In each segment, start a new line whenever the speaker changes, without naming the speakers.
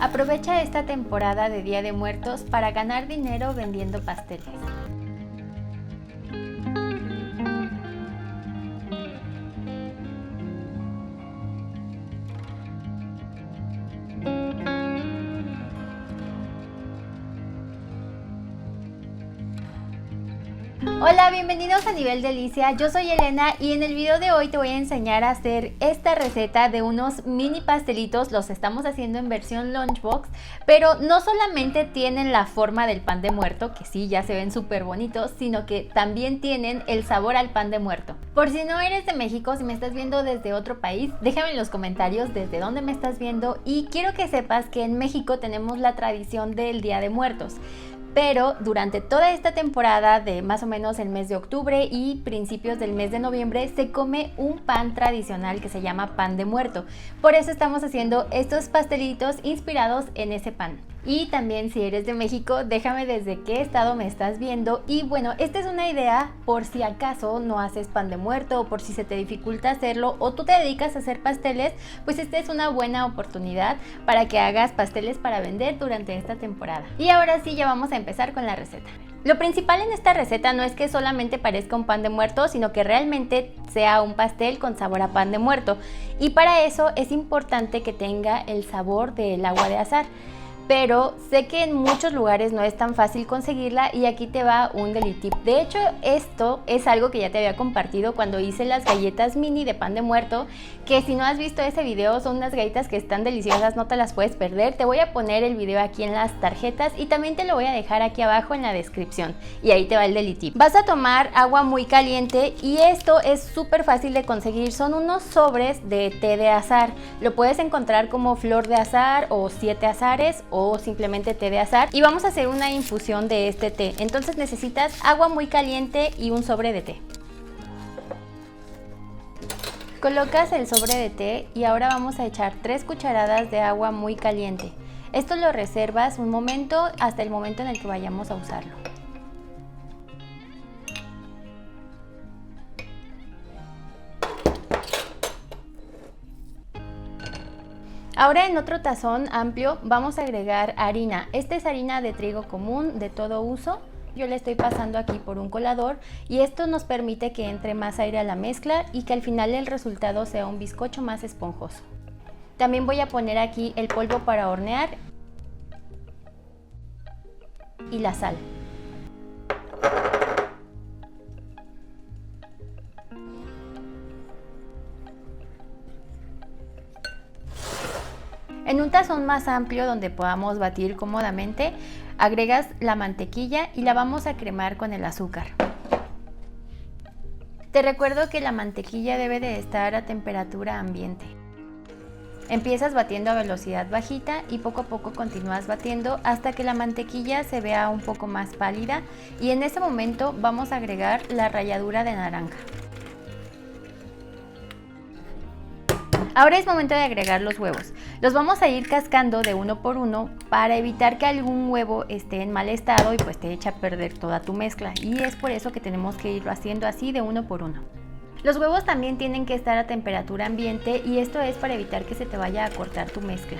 Aprovecha esta temporada de Día de Muertos para ganar dinero vendiendo pasteles. Hola, bienvenidos a Nivel Delicia, yo soy Elena y en el video de hoy te voy a enseñar a hacer esta receta de unos mini pastelitos. Los estamos haciendo en versión lunchbox, pero no solamente tienen la forma del pan de muerto, que sí, ya se ven súper bonitos, sino que también tienen el sabor al pan de muerto. Por si no eres de México, si me estás viendo desde otro país, déjame en los comentarios desde dónde me estás viendo y quiero que sepas que en México tenemos la tradición del Día de Muertos. Pero durante toda esta temporada de más o menos el mes de octubre y principios del mes de noviembre se come un pan tradicional que se llama pan de muerto. Por eso estamos haciendo estos pastelitos inspirados en ese pan. Y también si eres de México, déjame desde qué estado me estás viendo. Y bueno, esta es una idea por si acaso no haces pan de muerto o por si se te dificulta hacerlo o tú te dedicas a hacer pasteles, pues esta es una buena oportunidad para que hagas pasteles para vender durante esta temporada. Y ahora sí, ya vamos a empezar con la receta. Lo principal en esta receta no es que solamente parezca un pan de muerto, sino que realmente sea un pastel con sabor a pan de muerto. Y para eso es importante que tenga el sabor del agua de azahar. Pero sé que en muchos lugares no es tan fácil conseguirla y aquí te va un deli tip. De hecho, esto es algo que ya te había compartido cuando hice las galletas mini de pan de muerto, que si no has visto ese video son unas galletas que están deliciosas, no te las puedes perder. Te voy a poner el video aquí en las tarjetas y también te lo voy a dejar aquí abajo en la descripción y ahí te va el deli tip. Vas a tomar agua muy caliente y esto es súper fácil de conseguir, son unos sobres de té de azahar. Lo puedes encontrar como flor de azahar o 7 azares o simplemente té de azahar y vamos a hacer una infusión de este té. Entonces necesitas agua muy caliente y un sobre de té. Colocas el sobre de té y ahora vamos a echar 3 cucharadas de agua muy caliente. Esto lo reservas un momento hasta el momento en el que vayamos a usarlo. Ahora en otro tazón amplio vamos a agregar harina. Esta es harina de trigo común de todo uso. Yo le estoy pasando aquí por un colador y esto nos permite que entre más aire a la mezcla y que al final el resultado sea un bizcocho más esponjoso. También voy a poner aquí el polvo para hornear y la sal. En un tazón más amplio donde podamos batir cómodamente, agregas la mantequilla y la vamos a cremar con el azúcar. Te recuerdo que la mantequilla debe de estar a temperatura ambiente. Empiezas batiendo a velocidad bajita y poco a poco continúas batiendo hasta que la mantequilla se vea un poco más pálida y en ese momento vamos a agregar la ralladura de naranja. Ahora es momento de agregar los huevos. Los vamos a ir cascando de uno por uno para evitar que algún huevo esté en mal estado y pues te eche a perder toda tu mezcla. Y es por eso que tenemos que irlo haciendo así de uno por uno. Los huevos también tienen que estar a temperatura ambiente y esto es para evitar que se te vaya a cortar tu mezcla.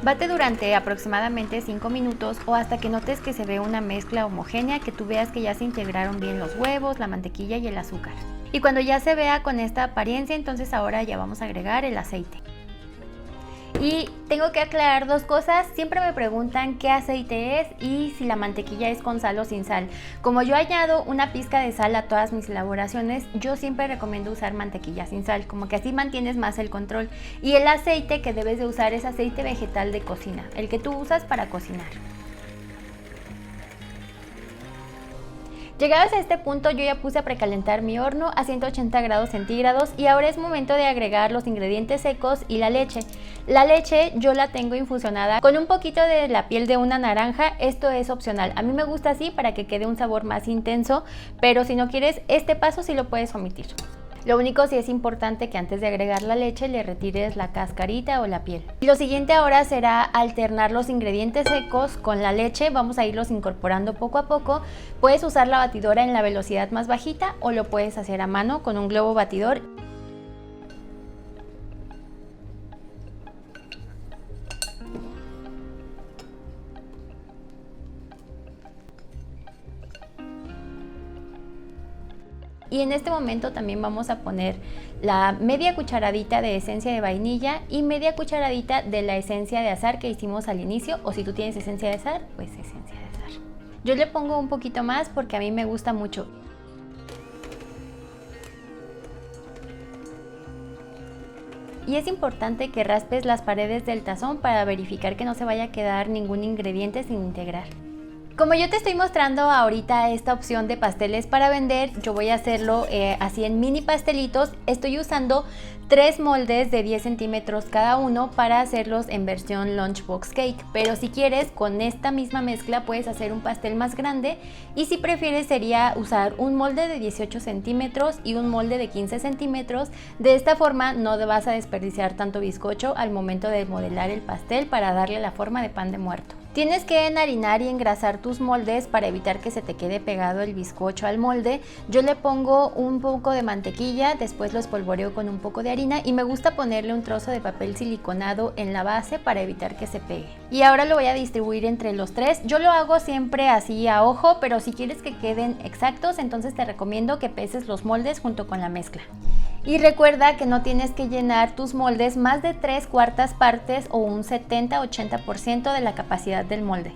Bate durante aproximadamente 5 minutos o hasta que notes que se ve una mezcla homogénea, que tú veas que ya se integraron bien los huevos, la mantequilla y el azúcar. Y cuando ya se vea con esta apariencia, entonces ahora ya vamos a agregar el aceite. Y tengo que aclarar dos cosas, siempre me preguntan qué aceite es y si la mantequilla es con sal o sin sal. Como yo añado una pizca de sal a todas mis elaboraciones, yo siempre recomiendo usar mantequilla sin sal, como que así mantienes más el control. Y el aceite que debes de usar es aceite vegetal de cocina, el que tú usas para cocinar. Llegados a este punto yo ya puse a precalentar mi horno a 180 grados centígrados y ahora es momento de agregar los ingredientes secos y la leche. La leche yo la tengo infusionada con un poquito de la piel de una naranja, esto es opcional. A mí me gusta así para que quede un sabor más intenso, pero si no quieres este paso sí lo puedes omitir. Lo único sí es importante que antes de agregar la leche le retires la cascarita o la piel. Lo siguiente ahora será alternar los ingredientes secos con la leche, vamos a irlos incorporando poco a poco. Puedes usar la batidora en la velocidad más bajita o lo puedes hacer a mano con un globo batidor. y en este momento también vamos a poner la media cucharadita de esencia de vainilla y media cucharadita de la esencia de azahar que hicimos al inicio, o si tú tienes esencia de azahar, pues esencia de azahar. Yo le pongo un poquito más porque a mí me gusta mucho. Y es importante que raspes las paredes del tazón para verificar que no se vaya a quedar ningún ingrediente sin integrar. Como yo te estoy mostrando ahorita esta opción de pasteles para vender, yo voy a hacerlo así en mini pastelitos. Estoy usando 3 moldes de 10 centímetros cada uno para hacerlos en versión Lunchbox Cake. Pero si quieres, con esta misma mezcla puedes hacer un pastel más grande. Y si prefieres sería usar un molde de 18 centímetros y un molde de 15 centímetros. De esta forma no vas a desperdiciar tanto bizcocho al momento de modelar el pastel para darle la forma de pan de muerto. Tienes que enharinar y engrasar tus moldes para evitar que se te quede pegado el bizcocho al molde. Yo le pongo un poco de mantequilla, después lo espolvoreo con un poco de harina y me gusta ponerle un trozo de papel siliconado en la base para evitar que se pegue. Y ahora lo voy a distribuir entre los 3. Yo lo hago siempre así a ojo, pero si quieres que queden exactos, entonces te recomiendo que peses los moldes junto con la mezcla. Y recuerda que no tienes que llenar tus moldes más de 3/4 partes o un 70-80% de la capacidad del molde.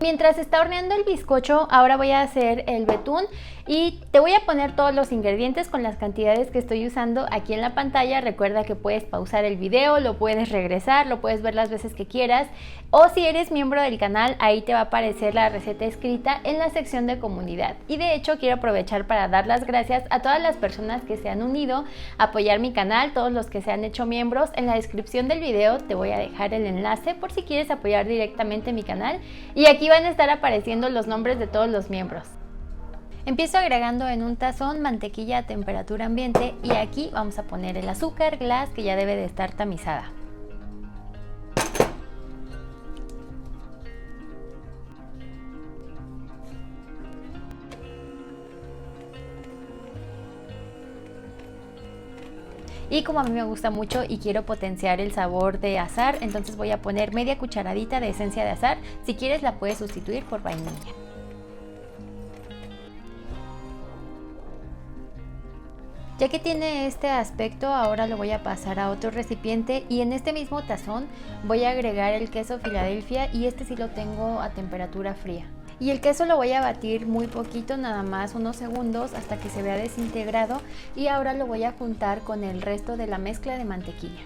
Mientras está horneando el bizcocho, ahora voy a hacer el betún y te voy a poner todos los ingredientes con las cantidades que estoy usando aquí en la pantalla. Recuerda que puedes pausar el video, lo puedes regresar, lo puedes ver las veces que quieras, o si eres miembro del canal, ahí te va a aparecer la receta escrita en la sección de comunidad. Y de hecho quiero aprovechar para dar las gracias a todas las personas que se han unido a apoyar mi canal, todos los que se han hecho miembros. En la descripción del video te voy a dejar el enlace por si quieres apoyar directamente mi canal, y aquí van a estar apareciendo los nombres de todos los miembros. Empiezo agregando en un tazón mantequilla a temperatura ambiente y aquí vamos a poner el azúcar glass que ya debe de estar tamizada. Y como a mí me gusta mucho y quiero potenciar el sabor de azahar, entonces voy a poner media cucharadita de esencia de azahar. Si quieres la puedes sustituir por vainilla. Ya que tiene este aspecto, ahora lo voy a pasar a otro recipiente y en este mismo tazón voy a agregar el queso Filadelfia, y este sí lo tengo a temperatura fría. Y el queso lo voy a batir muy poquito, nada más unos segundos hasta que se vea desintegrado, y ahora lo voy a juntar con el resto de la mezcla de mantequilla.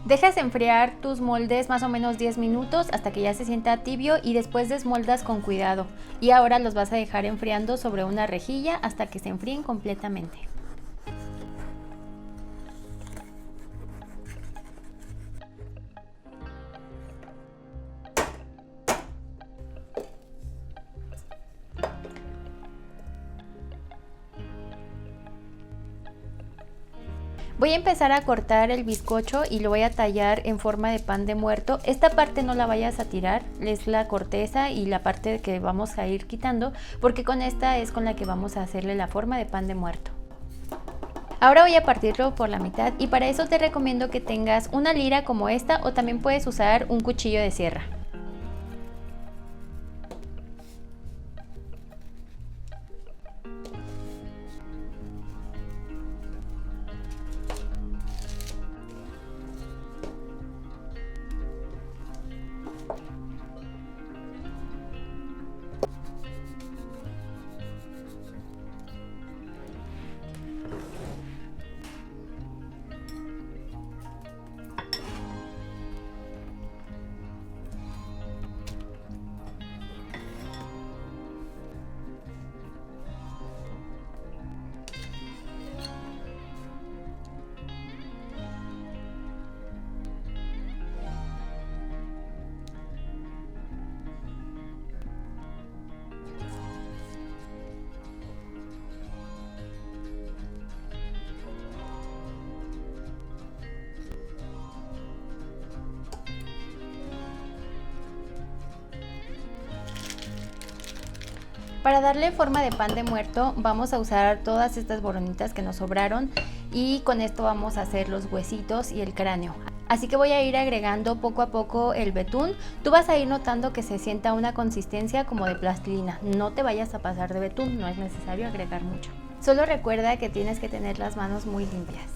Dejas enfriar tus moldes más o menos 10 minutos hasta que ya se sienta tibio y después desmoldas con cuidado. Y ahora los vas a dejar enfriando sobre una rejilla hasta que se enfríen completamente. Voy a empezar a cortar el bizcocho y lo voy a tallar en forma de pan de muerto. Esta parte no la vayas a tirar, es la corteza y la parte que vamos a ir quitando, porque con esta es con la que vamos a hacerle la forma de pan de muerto. Ahora voy a partirlo por la mitad y para eso te recomiendo que tengas una lira como esta, o también puedes usar un cuchillo de sierra. Para darle forma de pan de muerto vamos a usar todas estas boronitas que nos sobraron y con esto vamos a hacer los huesitos y el cráneo. Así que voy a ir agregando poco a poco el betún. Tú vas a ir notando que se sienta una consistencia como de plastilina. No te vayas a pasar de betún, no es necesario agregar mucho. Solo recuerda que tienes que tener las manos muy limpias.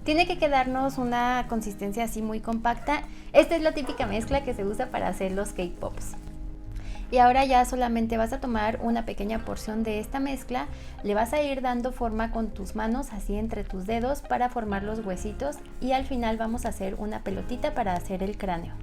Tiene que quedarnos una consistencia así muy compacta. Esta es la típica mezcla que se usa para hacer los cake pops. Y ahora ya solamente vas a tomar una pequeña porción de esta mezcla, le vas a ir dando forma con tus manos así entre tus dedos para formar los huesitos y al final vamos a hacer una pelotita para hacer el cráneo.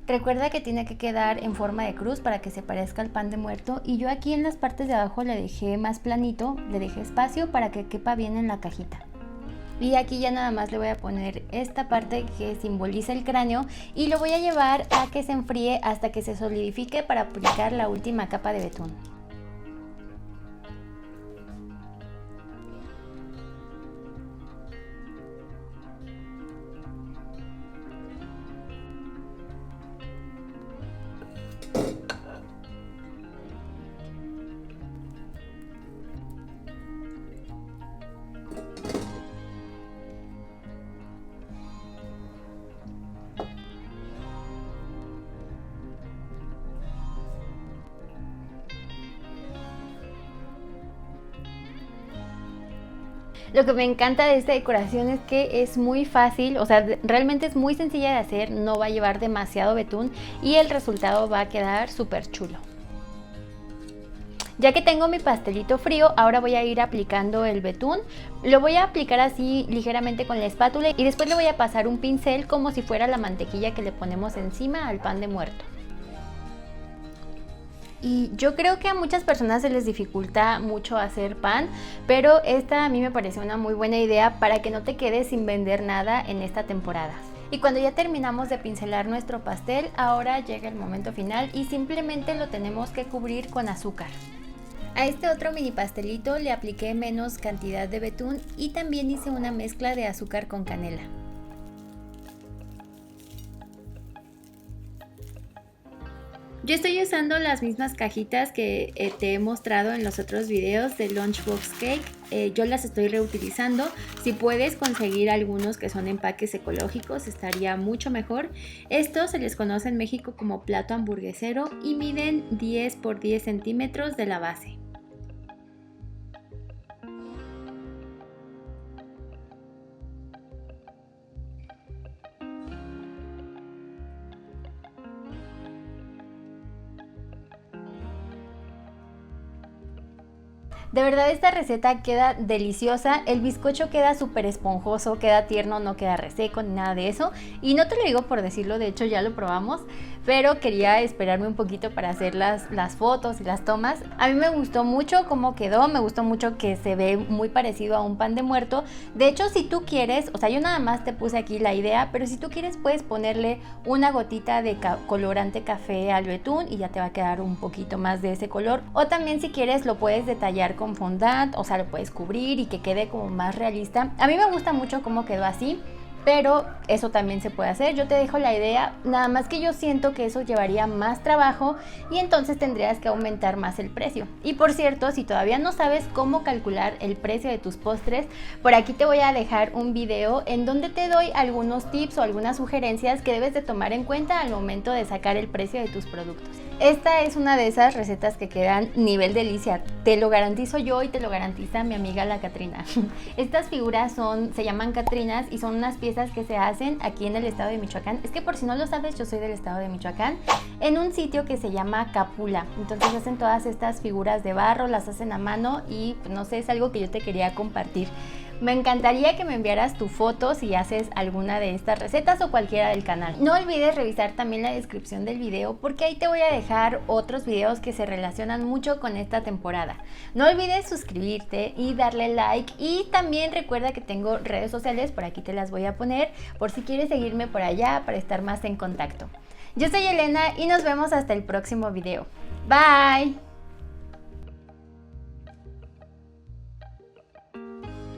Recuerda que tiene que quedar en forma de cruz para que se parezca al pan de muerto y yo aquí en las partes de abajo le dejé más planito, le dejé espacio para que quepa bien en la cajita. Y aquí ya nada más le voy a poner esta parte que simboliza el cráneo y lo voy a llevar a que se enfríe hasta que se solidifique para aplicar la última capa de betún. Lo que me encanta de esta decoración es que es muy fácil, o sea, realmente es muy sencilla de hacer, no va a llevar demasiado betún y el resultado va a quedar súper chulo. Ya que tengo mi pastelito frío, ahora voy a ir aplicando el betún. Lo voy a aplicar así ligeramente con la espátula y después le voy a pasar un pincel como si fuera la mantequilla que le ponemos encima al pan de muerto. Y yo creo que a muchas personas se les dificulta mucho hacer pan, pero esta a mí me parece una muy buena idea para que no te quedes sin vender nada en esta temporada. Y cuando ya terminamos de pincelar nuestro pastel, ahora llega el momento final y simplemente lo tenemos que cubrir con azúcar. A este otro mini pastelito le apliqué menos cantidad de betún y también hice una mezcla de azúcar con canela. Yo estoy usando las mismas cajitas que te he mostrado en los otros videos de Lunchbox Cake. Yo las estoy reutilizando. Si puedes conseguir algunos que son empaques ecológicos, estaría mucho mejor. Estos se les conoce en México como plato hamburguesero y miden 10 por 10 centímetros de la base. De verdad esta receta queda deliciosa, el bizcocho queda súper esponjoso, queda tierno, no queda reseco ni nada de eso. Y no te lo digo por decirlo, de hecho ya lo probamos, pero quería esperarme un poquito para hacer las fotos y las tomas. A mí me gustó mucho cómo quedó, me gustó mucho que se ve muy parecido a un pan de muerto. De hecho, si tú quieres, o sea, yo nada más te puse aquí la idea, pero si tú quieres puedes ponerle una gotita de colorante café al betún y ya te va a quedar un poquito más de ese color. O también si quieres lo puedes detallar con fondant, o sea, lo puedes cubrir y que quede como más realista. A mí me gusta mucho cómo quedó así, pero eso también se puede hacer. Yo te dejo la idea, nada más que yo siento que eso llevaría más trabajo y entonces tendrías que aumentar más el precio. Y por cierto, si todavía no sabes cómo calcular el precio de tus postres, por aquí te voy a dejar un video en donde te doy algunos tips o algunas sugerencias que debes de tomar en cuenta al momento de sacar el precio de tus productos. Esta es una de esas recetas que quedan nivel delicia, te lo garantizo yo y te lo garantiza mi amiga la Catrina. Estas figuras se llaman Catrinas y son unas piezas que se hacen aquí en el estado de Michoacán. Es que por si no lo sabes, yo soy del estado de Michoacán, en un sitio que se llama Capula. Entonces hacen todas estas figuras de barro, las hacen a mano y no sé, es algo que yo te quería compartir. Me encantaría que me enviaras tu foto si haces alguna de estas recetas o cualquiera del canal. No olvides revisar también la descripción del video porque ahí te voy a dejar otros videos que se relacionan mucho con esta temporada. No olvides suscribirte y darle like y también recuerda que tengo redes sociales, por aquí te las voy a poner por si quieres seguirme por allá para estar más en contacto. Yo soy Elena y nos vemos hasta el próximo video. Bye.